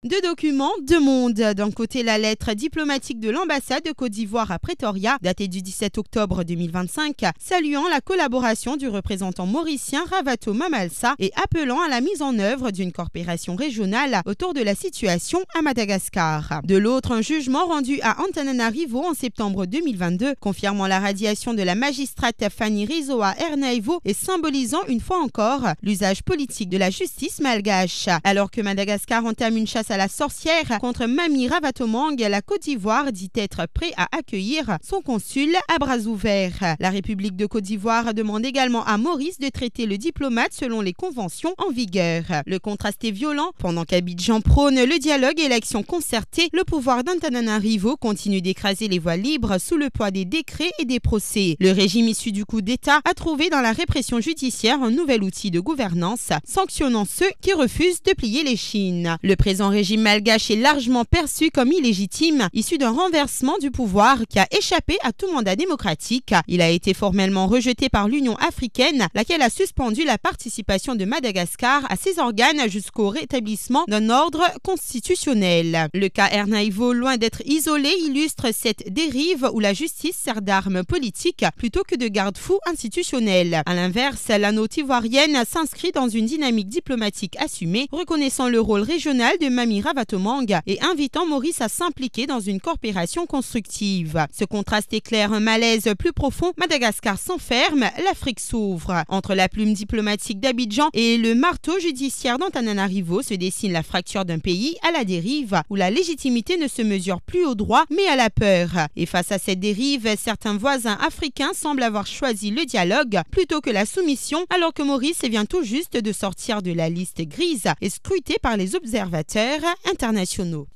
Deux documents, deux mondes. D'un côté, la lettre diplomatique de l'ambassade de Côte d'Ivoire à Pretoria, datée du 17 octobre 2025, saluant la collaboration du représentant mauricien Ravato Mamalsa et appelant à la mise en œuvre d'une coopération régionale autour de la situation à Madagascar. De l'autre, un jugement rendu à Antananarivo en septembre 2022, confirmant la radiation de la magistrate Fanny Rizzoa Ernaivo et symbolisant une fois encore l'usage politique de la justice malgache. Alors que Madagascar entame une chasse à la sorcière contre Mami Ravatomang, la Côte d'Ivoire dit être prêt à accueillir son consul à bras ouverts. La République de Côte d'Ivoire demande également à Maurice de traiter le diplomate selon les conventions en vigueur. Le contraste est violent. Pendant qu'Abidjan prône le dialogue et l'action concertée, le pouvoir d'Antananarivo continue d'écraser les voies libres sous le poids des décrets et des procès. Le régime issu du coup d'État a trouvé dans la répression judiciaire un nouvel outil de gouvernance, sanctionnant ceux qui refusent de plier l'échine. Le présent régime malgache est largement perçu comme illégitime, issu d'un renversement du pouvoir qui a échappé à tout mandat démocratique. Il a été formellement rejeté par l'Union africaine, laquelle a suspendu la participation de Madagascar à ses organes jusqu'au rétablissement d'un ordre constitutionnel. Le cas Ernaivo, loin d'être isolé, illustre cette dérive où la justice sert d'arme politique plutôt que de garde-fou institutionnel. À l'inverse, la note ivoirienne s'inscrit dans une dynamique diplomatique assumée, reconnaissant le rôle régional de Mami Ravatomang et invitant Maurice à s'impliquer dans une coopération constructive. Ce contraste éclaire un malaise plus profond. Madagascar s'enferme, l'Afrique s'ouvre. Entre la plume diplomatique d'Abidjan et le marteau judiciaire d'Antananarivo se dessine la fracture d'un pays à la dérive, où la légitimité ne se mesure plus au droit mais à la peur. Et face à cette dérive, certains voisins africains semblent avoir choisi le dialogue plutôt que la soumission, alors que Maurice vient tout juste de sortir de la liste grise et scruté par les observateurs internationaux.